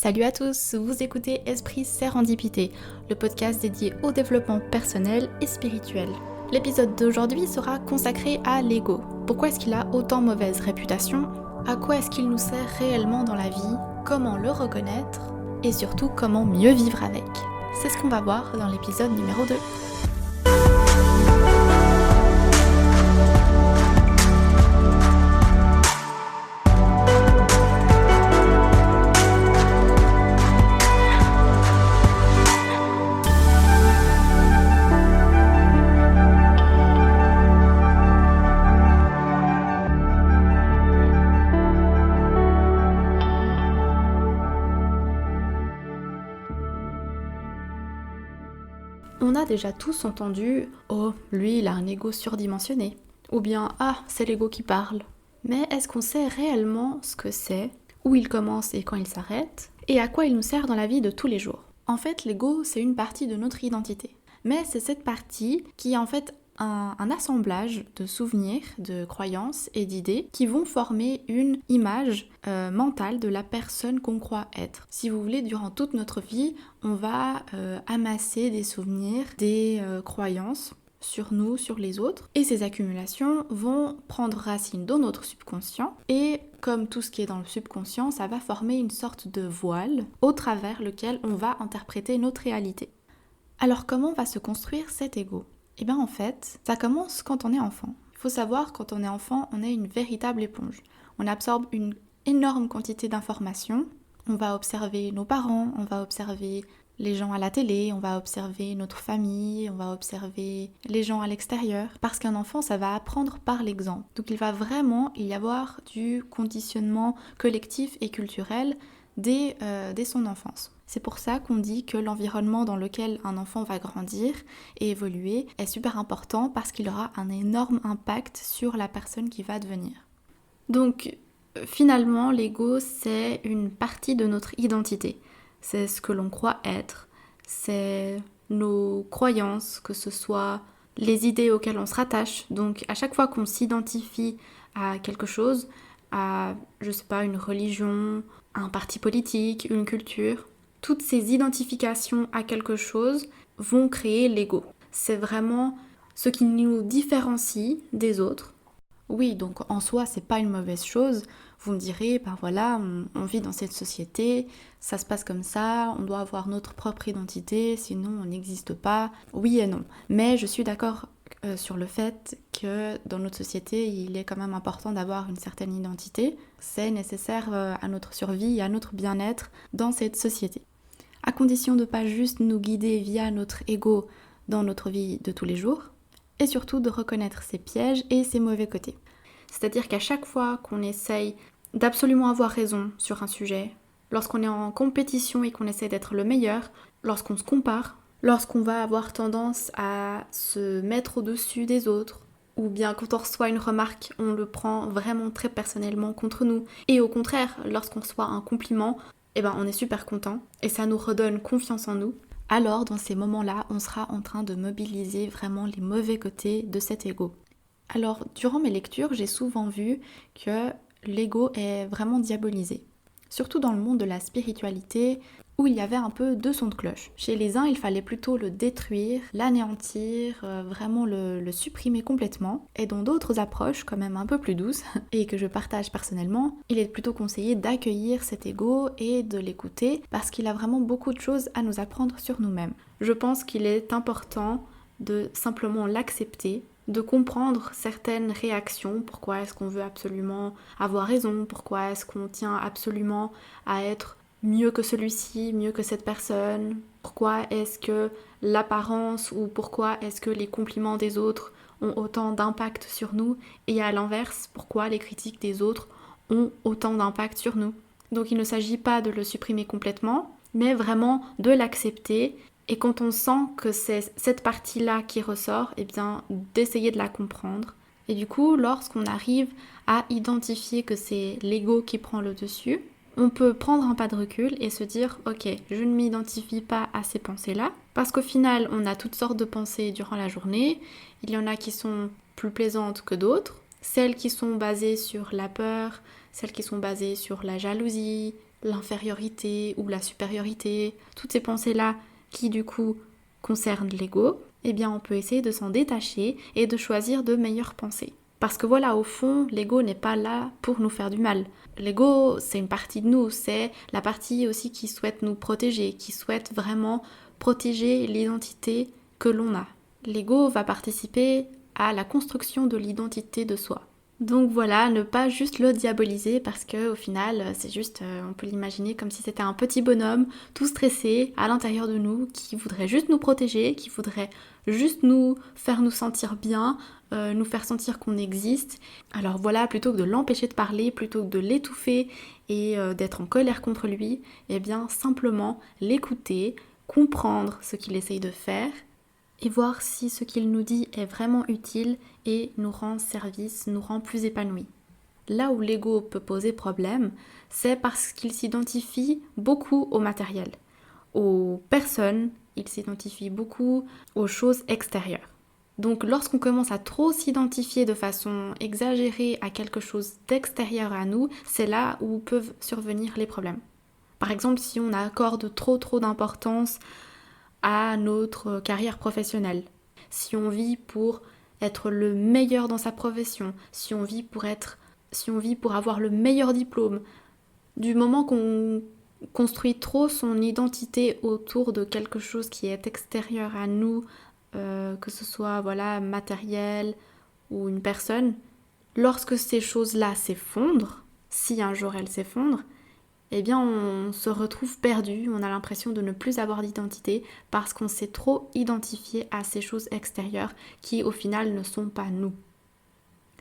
Salut à tous, vous écoutez Esprit Sérendipité, le podcast dédié au développement personnel et spirituel. L'épisode d'aujourd'hui sera consacré à l'ego. Pourquoi est-ce qu'il a autant mauvaise réputation? À quoi est-ce qu'il nous sert réellement dans la vie? Comment le reconnaître? Et surtout, comment mieux vivre avec? C'est ce qu'on va voir dans l'épisode numéro 2. On a déjà tous entendu « Oh, lui, il a un ego surdimensionné » ou bien « Ah, c'est l'ego qui parle ». Mais est-ce qu'on sait réellement ce que c'est, où il commence et quand il s'arrête, et à quoi il nous sert dans la vie de tous les jours? En fait, l'ego, c'est une partie de notre identité. Mais c'est cette partie qui est en fait un assemblage de souvenirs, de croyances et d'idées qui vont former une image mentale de la personne qu'on croit être. Si vous voulez, durant toute notre vie, on va amasser des souvenirs, des croyances sur nous, sur les autres, et ces accumulations vont prendre racine dans notre subconscient, et comme tout ce qui est dans le subconscient, ça va former une sorte de voile au travers lequel on va interpréter notre réalité. Alors comment va se construire cet ego ? Eh bien en fait, ça commence quand on est enfant. Il faut savoir, quand on est enfant, on est une véritable éponge. On absorbe une énorme quantité d'informations. On va observer nos parents, on va observer les gens à la télé, on va observer notre famille, on va observer les gens à l'extérieur. Parce qu'un enfant, ça va apprendre par l'exemple. Donc il va vraiment y avoir du conditionnement collectif et culturel dès son enfance. C'est pour ça qu'on dit que l'environnement dans lequel un enfant va grandir et évoluer est super important parce qu'il aura un énorme impact sur la personne qui va devenir. Donc finalement, l'ego, c'est une partie de notre identité. C'est ce que l'on croit être, c'est nos croyances, que ce soit les idées auxquelles on se rattache. Donc à chaque fois qu'on s'identifie à quelque chose, à, je sais pas, une religion, un parti politique, une culture, toutes ces identifications à quelque chose vont créer l'ego. C'est vraiment ce qui nous différencie des autres. Oui, donc en soi, c'est pas une mauvaise chose. Vous me direz, ben voilà, on vit dans cette société, ça se passe comme ça, on doit avoir notre propre identité, sinon on n'existe pas. Oui et non. Mais je suis d'accord sur le fait que dans notre société, il est quand même important d'avoir une certaine identité. C'est nécessaire à notre survie et à notre bien-être dans cette société. À condition de ne pas juste nous guider via notre ego dans notre vie de tous les jours, et surtout de reconnaître ses pièges et ses mauvais côtés. C'est-à-dire qu'à chaque fois qu'on essaye d'absolument avoir raison sur un sujet, lorsqu'on est en compétition et qu'on essaie d'être le meilleur, lorsqu'on se compare, lorsqu'on va avoir tendance à se mettre au-dessus des autres, ou bien quand on reçoit une remarque, on le prend vraiment très personnellement contre nous, et au contraire, lorsqu'on reçoit un compliment, on est super content, et ça nous redonne confiance en nous. Alors dans ces moments-là, on sera en train de mobiliser vraiment les mauvais côtés de cet ego. Alors durant mes lectures, j'ai souvent vu que l'ego est vraiment diabolisé. Surtout dans le monde de la spiritualité, où il y avait un peu deux sons de cloche. Chez les uns, il fallait plutôt le détruire, l'anéantir, vraiment le supprimer complètement. Et dans d'autres approches, quand même un peu plus douces, et que je partage personnellement, il est plutôt conseillé d'accueillir cet ego et de l'écouter, parce qu'il a vraiment beaucoup de choses à nous apprendre sur nous-mêmes. Je pense qu'il est important de simplement l'accepter, de comprendre certaines réactions, pourquoi est-ce qu'on veut absolument avoir raison, pourquoi est-ce qu'on tient absolument à être mieux que celui-ci, mieux que cette personne, pourquoi est-ce que l'apparence ou pourquoi est-ce que les compliments des autres ont autant d'impact sur nous, et à l'inverse, pourquoi les critiques des autres ont autant d'impact sur nous. Donc il ne s'agit pas de le supprimer complètement, mais vraiment de l'accepter. Et quand on sent que c'est cette partie-là qui ressort, d'essayer de la comprendre. Et du coup, lorsqu'on arrive à identifier que c'est l'ego qui prend le dessus, on peut prendre un pas de recul et se dire « Ok, je ne m'identifie pas à ces pensées-là » parce qu'au final, on a toutes sortes de pensées durant la journée. Il y en a qui sont plus plaisantes que d'autres. Celles qui sont basées sur la peur, celles qui sont basées sur la jalousie, l'infériorité ou la supériorité, toutes ces pensées-là qui du coup concernent l'ego, eh bien on peut essayer de s'en détacher et de choisir de meilleures pensées. Parce que voilà, au fond, l'ego n'est pas là pour nous faire du mal. L'ego, c'est une partie de nous, c'est la partie aussi qui souhaite nous protéger, qui souhaite vraiment protéger l'identité que l'on a. L'ego va participer à la construction de l'identité de soi. Donc voilà, ne pas juste le diaboliser parce que au final, c'est juste, on peut l'imaginer comme si c'était un petit bonhomme tout stressé à l'intérieur de nous qui voudrait juste nous protéger, qui voudrait juste nous faire nous sentir bien, nous faire sentir qu'on existe. Alors voilà, plutôt que de l'empêcher de parler, plutôt que de l'étouffer et d'être en colère contre lui, eh bien simplement l'écouter, comprendre ce qu'il essaye de faire et voir si ce qu'il nous dit est vraiment utile et nous rend service, nous rend plus épanouis. Là où l'ego peut poser problème, c'est parce qu'il s'identifie beaucoup au matériel, aux personnes, il s'identifie beaucoup aux choses extérieures. Donc lorsqu'on commence à trop s'identifier de façon exagérée à quelque chose d'extérieur à nous, c'est là où peuvent survenir les problèmes. Par exemple, si on accorde trop d'importance à notre carrière professionnelle, si on vit pour être le meilleur dans sa profession, si on vit pour avoir le meilleur diplôme, du moment qu'on construit trop son identité autour de quelque chose qui est extérieur à nous, que ce soit voilà matériel ou une personne, lorsque ces choses-là s'effondrent, si un jour elles s'effondrent, eh bien on se retrouve perdu, on a l'impression de ne plus avoir d'identité parce qu'on s'est trop identifié à ces choses extérieures qui au final ne sont pas nous.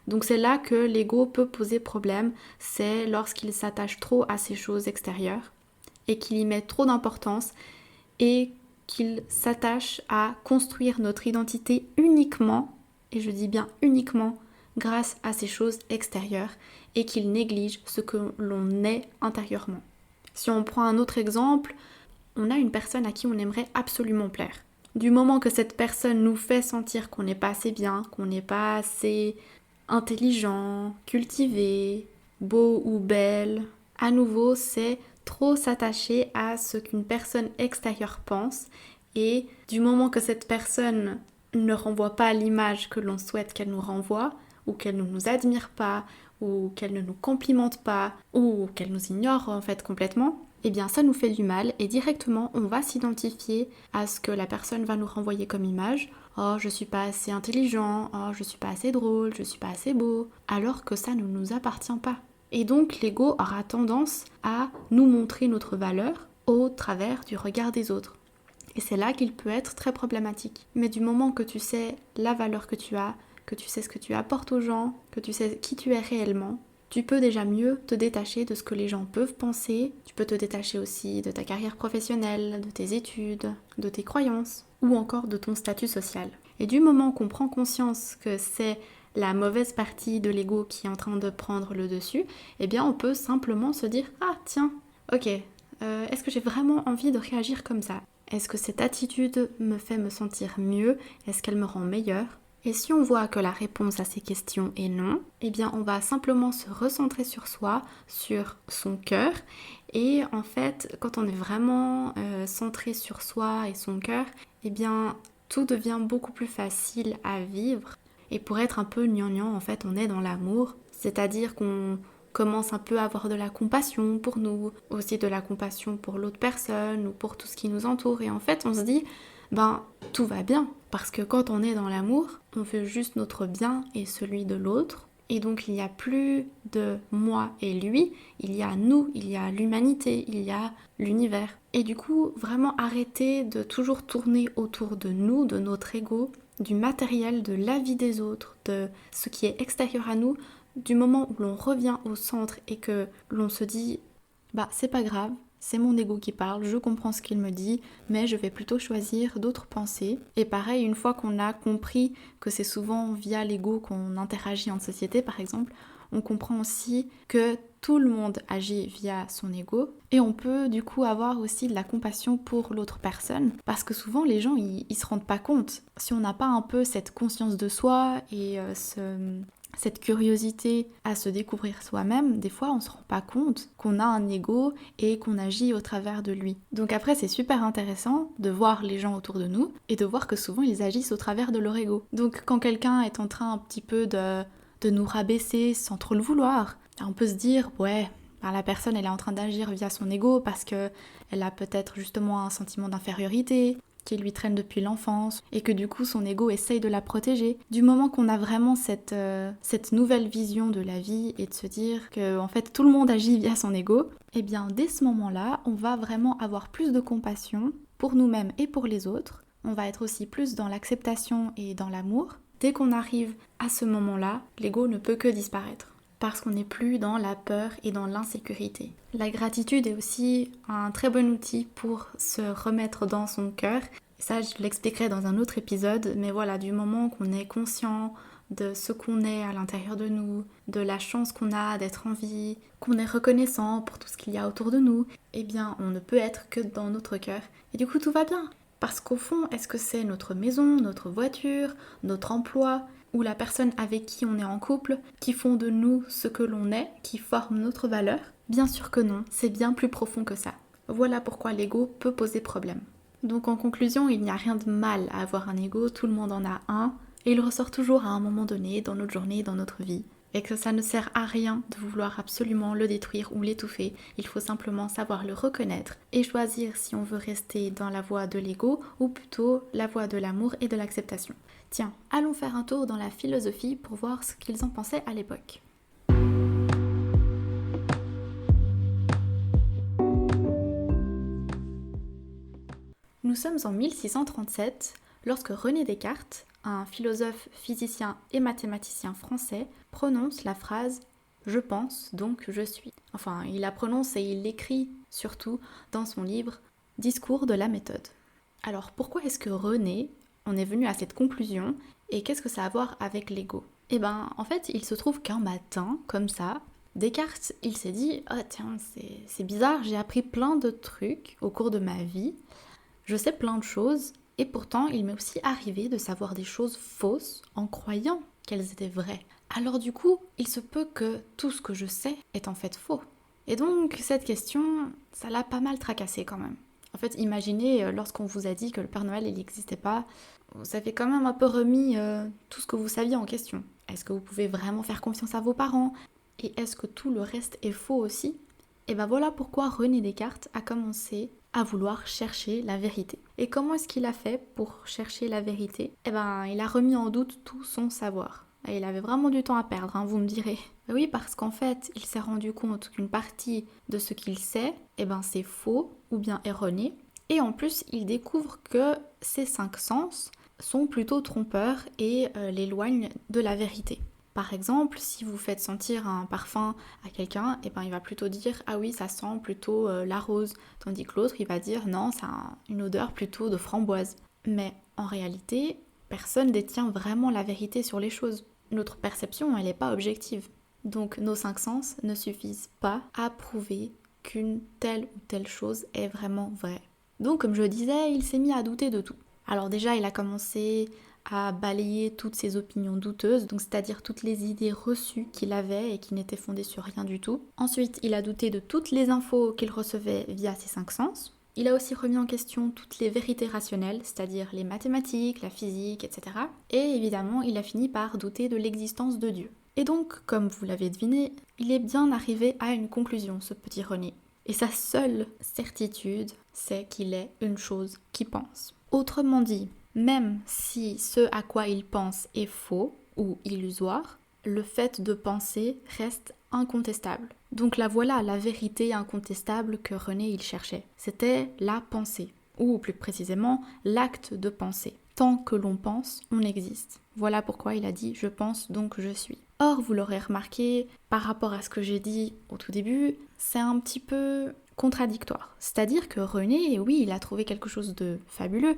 Donc c'est là que l'ego peut poser problème, c'est lorsqu'il s'attache trop à ces choses extérieures et qu'il y met trop d'importance et qu'il s'attache à construire notre identité uniquement, et je dis bien uniquement, grâce à ces choses extérieures et qu'il néglige ce que l'on est intérieurement. Si on prend un autre exemple, on a une personne à qui on aimerait absolument plaire. Du moment que cette personne nous fait sentir qu'on n'est pas assez bien, qu'on n'est pas assez intelligent, cultivé, beau ou belle, à nouveau c'est trop s'attacher à ce qu'une personne extérieure pense et du moment que cette personne ne renvoie pas l'image que l'on souhaite qu'elle nous renvoie, ou qu'elle ne nous admire pas, ou qu'elle ne nous complimente pas, ou qu'elle nous ignore en fait complètement, eh bien ça nous fait du mal et directement on va s'identifier à ce que la personne va nous renvoyer comme image. Oh, je suis pas assez intelligent, oh, je suis pas assez drôle, je suis pas assez beau, alors que ça ne nous appartient pas. Et donc l'ego aura tendance à nous montrer notre valeur au travers du regard des autres. Et c'est là qu'il peut être très problématique. Mais du moment que tu sais la valeur que tu as, que tu sais ce que tu apportes aux gens, que tu sais qui tu es réellement, tu peux déjà mieux te détacher de ce que les gens peuvent penser. Tu peux te détacher aussi de ta carrière professionnelle, de tes études, de tes croyances ou encore de ton statut social. Et du moment qu'on prend conscience que c'est la mauvaise partie de l'ego qui est en train de prendre le dessus, eh bien on peut simplement se dire « Ah tiens, ok, est-ce que j'ai vraiment envie de réagir comme ça ? Est-ce que cette attitude me fait me sentir mieux ? Est-ce qu'elle me rend meilleure ? » Et si on voit que la réponse à ces questions est non, eh bien on va simplement se recentrer sur soi, sur son cœur. Et en fait, quand on est vraiment centré sur soi et son cœur, eh bien tout devient beaucoup plus facile à vivre. Et pour être un peu gnangnan, en fait, on est dans l'amour. C'est-à-dire qu'on commence un peu à avoir de la compassion pour nous, aussi de la compassion pour l'autre personne ou pour tout ce qui nous entoure. Et en fait, on se dit, tout va bien. Parce que quand on est dans l'amour, on fait juste notre bien et celui de l'autre. Et donc il n'y a plus de moi et lui, il y a nous, il y a l'humanité, il y a l'univers. Et du coup, vraiment arrêter de toujours tourner autour de nous, de notre ego, du matériel, de la vie des autres, de ce qui est extérieur à nous, du moment où l'on revient au centre et que l'on se dit c'est pas grave, c'est mon ego qui parle, je comprends ce qu'il me dit, mais je vais plutôt choisir d'autres pensées. Et pareil, une fois qu'on a compris que c'est souvent via l'ego qu'on interagit en société par exemple, on comprend aussi que tout le monde agit via son ego et on peut du coup avoir aussi de la compassion pour l'autre personne parce que souvent les gens ils se rendent pas compte. Si on n'a pas un peu cette conscience de soi et cette curiosité à se découvrir soi-même, des fois on se rend pas compte qu'on a un ego et qu'on agit au travers de lui. Donc après c'est super intéressant de voir les gens autour de nous et de voir que souvent ils agissent au travers de leur ego. Donc quand quelqu'un est en train un petit peu de nous rabaisser sans trop le vouloir, on peut se dire ouais, la personne elle est en train d'agir via son ego parce que elle a peut-être justement un sentiment d'infériorité qui lui traîne depuis l'enfance et que du coup son ego essaye de la protéger. Du moment qu'on a vraiment cette nouvelle vision de la vie et de se dire que en fait tout le monde agit via son ego, et bien dès ce moment-là, on va vraiment avoir plus de compassion pour nous-mêmes et pour les autres. On va être aussi plus dans l'acceptation et dans l'amour. Dès qu'on arrive à ce moment-là, l'ego ne peut que disparaître. Parce qu'on n'est plus dans la peur et dans l'insécurité. La gratitude est aussi un très bon outil pour se remettre dans son cœur. Ça, je l'expliquerai dans un autre épisode, mais voilà, du moment qu'on est conscient de ce qu'on est à l'intérieur de nous, de la chance qu'on a d'être en vie, qu'on est reconnaissant pour tout ce qu'il y a autour de nous, eh bien, on ne peut être que dans notre cœur. Et du coup, tout va bien. Parce qu'au fond, est-ce que c'est notre maison, notre voiture, notre emploi ou la personne avec qui on est en couple qui font de nous ce que l'on est, qui forment notre valeur? Bien sûr que non, c'est bien plus profond que ça. Voilà pourquoi l'ego peut poser problème. Donc en conclusion, il n'y a rien de mal à avoir un ego, tout le monde en a un, et il ressort toujours à un moment donné dans notre journée, dans notre vie. Et que ça ne sert à rien de vouloir absolument le détruire ou l'étouffer, il faut simplement savoir le reconnaître et choisir si on veut rester dans la voie de l'ego ou plutôt la voie de l'amour et de l'acceptation. Tiens, allons faire un tour dans la philosophie pour voir ce qu'ils en pensaient à l'époque. Nous sommes en 1637 lorsque René Descartes, un philosophe, physicien et mathématicien français, prononce la phrase « Je pense, donc je suis ». Enfin, il la prononce et il l'écrit surtout dans son livre « Discours de la méthode ». Alors pourquoi est-ce que René on est venu à cette conclusion et qu'est-ce que ça a à voir avec l'ego? Eh ben, en fait, il se trouve qu'un matin, comme ça, Descartes, il s'est dit « Oh tiens, c'est bizarre, j'ai appris plein de trucs au cours de ma vie, je sais plein de choses, et pourtant il m'est aussi arrivé de savoir des choses fausses en croyant qu'elles étaient vraies. Alors du coup, il se peut que tout ce que je sais est en fait faux. » Et donc, cette question, ça l'a pas mal tracassé quand même. En fait, imaginez, lorsqu'on vous a dit que le Père Noël, il n'existait pas, vous avez quand même un peu remis tout ce que vous saviez en question. Est-ce que vous pouvez vraiment faire confiance à vos parents? Et est-ce que tout le reste est faux aussi? Et ben voilà pourquoi René Descartes a commencé à vouloir chercher la vérité. Et comment est-ce qu'il a fait pour chercher la vérité? Eh ben, il a remis en doute tout son savoir. Et il avait vraiment du temps à perdre, hein, vous me direz. Oui, parce qu'en fait, il s'est rendu compte qu'une partie de ce qu'il sait, eh ben, c'est faux ou bien erroné. Et en plus, il découvre que ces 5 sens sont plutôt trompeurs et l'éloignent de la vérité. Par exemple, si vous faites sentir un parfum à quelqu'un, eh ben, il va plutôt dire « Ah oui, ça sent plutôt la rose », tandis que l'autre, il va dire « Non, ça a une odeur plutôt de framboise ». Mais en réalité, personne détient vraiment la vérité sur les choses. Notre perception, elle n'est pas objective. Donc nos 5 sens ne suffisent pas à prouver qu'une telle ou telle chose est vraiment vraie. Donc comme je le disais, il s'est mis à douter de tout. Alors déjà, il a commencé à balayer toutes ses opinions douteuses, donc c'est-à-dire toutes les idées reçues qu'il avait et qui n'étaient fondées sur rien du tout. Ensuite, il a douté de toutes les infos qu'il recevait via ses 5 sens. Il a aussi remis en question toutes les vérités rationnelles, c'est-à-dire les mathématiques, la physique, etc. Et évidemment, il a fini par douter de l'existence de Dieu. Et donc, comme vous l'avez deviné, il est bien arrivé à une conclusion, ce petit René. Et sa seule certitude, c'est qu'il est une chose qui pense. Autrement dit, même si ce à quoi il pense est faux ou illusoire, le fait de penser reste incontestable. Donc là voilà la vérité incontestable que René il cherchait. C'était la pensée, ou plus précisément l'acte de penser. Tant que l'on pense, on existe. Voilà pourquoi il a dit « je pense donc je suis ». Or, vous l'aurez remarqué, par rapport à ce que j'ai dit au tout début, c'est un petit peu contradictoire. C'est-à-dire que René, oui, il a trouvé quelque chose de fabuleux,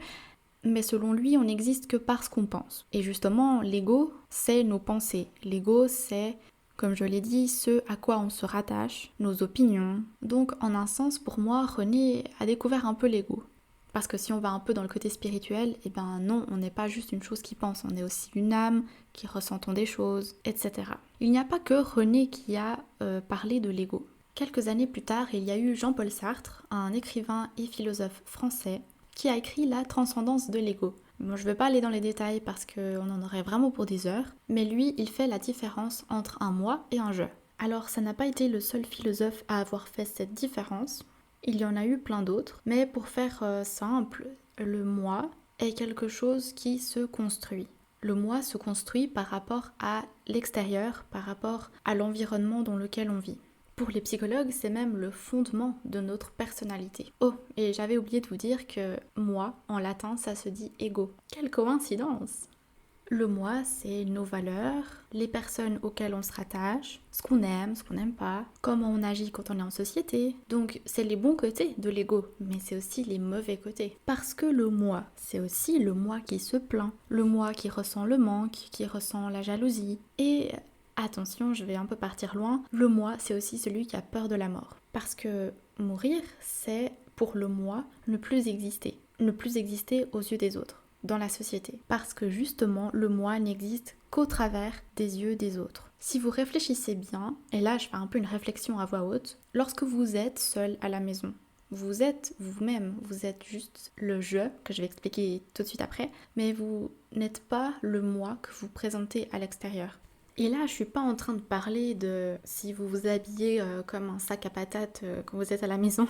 mais selon lui, on n'existe que parce qu'on pense. Et justement, l'ego, c'est nos pensées. L'ego, c'est, comme je l'ai dit, ce à quoi on se rattache, nos opinions. Donc, en un sens, pour moi, René a découvert un peu l'ego. Parce que si on va un peu dans le côté spirituel, eh ben non, on n'est pas juste une chose qui pense, on est aussi une âme qui ressentons des choses, etc. Il n'y a pas que René qui a parlé de l'ego. Quelques années plus tard, il y a eu Jean-Paul Sartre, un écrivain et philosophe français, qui a écrit La transcendance de l'ego. Bon, je ne vais pas aller dans les détails parce qu'on en aurait vraiment pour des heures, mais lui, il fait la différence entre un moi et un je. Alors, ça n'a pas été le seul philosophe à avoir fait cette différence. Il y en a eu plein d'autres, mais pour faire simple, le moi est quelque chose qui se construit. Le moi se construit par rapport à l'extérieur, par rapport à l'environnement dans lequel on vit. Pour les psychologues, c'est même le fondement de notre personnalité. Oh, et j'avais oublié de vous dire que moi, en latin, ça se dit ego. Quelle coïncidence! Le moi, c'est nos valeurs, les personnes auxquelles on se rattache, ce qu'on aime, ce qu'on n'aime pas, comment on agit quand on est en société. Donc, c'est les bons côtés de l'ego, mais c'est aussi les mauvais côtés. Parce que le moi, c'est aussi le moi qui se plaint, le moi qui ressent le manque, qui ressent la jalousie. Et attention, je vais un peu partir loin, le moi, c'est aussi celui qui a peur de la mort. Parce que mourir, c'est pour le moi ne plus exister aux yeux des autres, dans la société. Parce que justement, le moi n'existe qu'au travers des yeux des autres. Si vous réfléchissez bien, et là je fais un peu une réflexion à voix haute, lorsque vous êtes seul à la maison, vous êtes vous-même, vous êtes juste le je, que je vais expliquer tout de suite après, mais vous n'êtes pas le moi que vous présentez à l'extérieur. Et là, je suis pas en train de parler de si vous vous habillez comme un sac à patates quand vous êtes à la maison.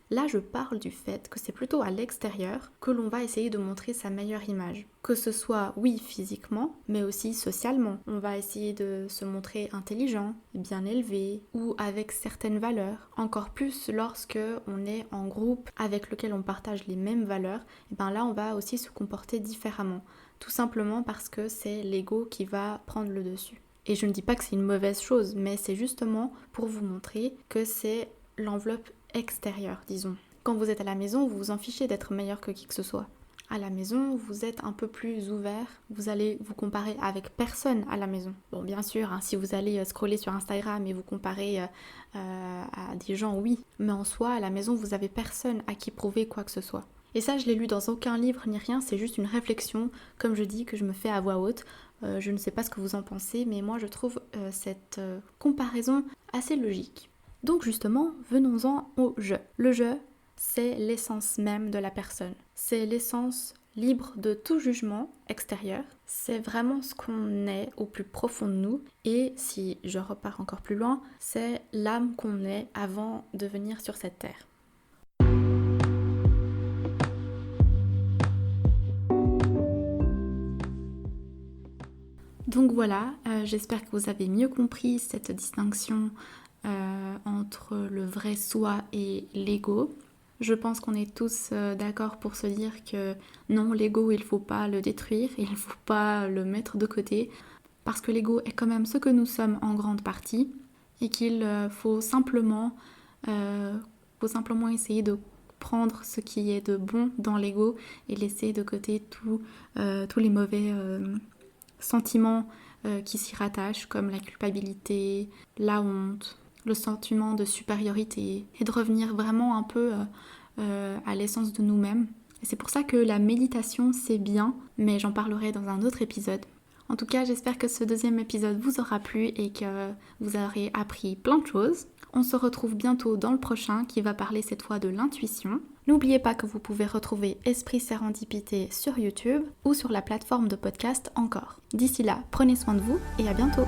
Là, je parle du fait que c'est plutôt à l'extérieur que l'on va essayer de montrer sa meilleure image. Que ce soit, oui, physiquement, mais aussi socialement. On va essayer de se montrer intelligent, bien élevé, ou avec certaines valeurs. Encore plus lorsque on est en groupe avec lequel on partage les mêmes valeurs, et ben là, on va aussi se comporter différemment. Tout simplement parce que c'est l'ego qui va prendre le dessus. Et je ne dis pas que c'est une mauvaise chose, mais c'est justement pour vous montrer que c'est l'enveloppe extérieure, disons. Quand vous êtes à la maison, vous vous en fichez d'être meilleur que qui que ce soit. À la maison, vous êtes un peu plus ouvert, vous allez vous comparer avec personne à la maison. Bon, bien sûr, hein, si vous allez scroller sur Instagram et vous comparer à des gens, oui. Mais en soi, à la maison, vous avez personne à qui prouver quoi que ce soit. Et ça, je l'ai lu dans aucun livre ni rien, c'est juste une réflexion, comme je dis, que je me fais à voix haute. Je ne sais pas ce que vous en pensez, mais moi je trouve cette comparaison assez logique. Donc justement, venons-en au je. Le je, c'est l'essence même de la personne. C'est l'essence libre de tout jugement extérieur. C'est vraiment ce qu'on est au plus profond de nous. Et si je repars encore plus loin, c'est l'âme qu'on est avant de venir sur cette terre. Donc voilà, j'espère que vous avez mieux compris cette distinction entre le vrai soi et l'ego. Je pense qu'on est tous d'accord pour se dire que non, l'ego, il ne faut pas le détruire, il ne faut pas le mettre de côté, parce que l'ego est quand même ce que nous sommes en grande partie, et qu'il faut simplement essayer de prendre ce qui est de bon dans l'ego et laisser de côté tous les mauvais sentiments qui s'y rattachent, comme la culpabilité, la honte, le sentiment de supériorité, et de revenir vraiment un peu à l'essence de nous-mêmes. Et c'est pour ça que la méditation, c'est bien, mais j'en parlerai dans un autre épisode. En tout cas, j'espère que ce deuxième épisode vous aura plu et que vous aurez appris plein de choses. On se retrouve bientôt dans le prochain qui va parler cette fois de l'intuition. N'oubliez pas que vous pouvez retrouver Esprit Sérendipité sur YouTube ou sur la plateforme de podcast Encore. D'ici là, prenez soin de vous et à bientôt.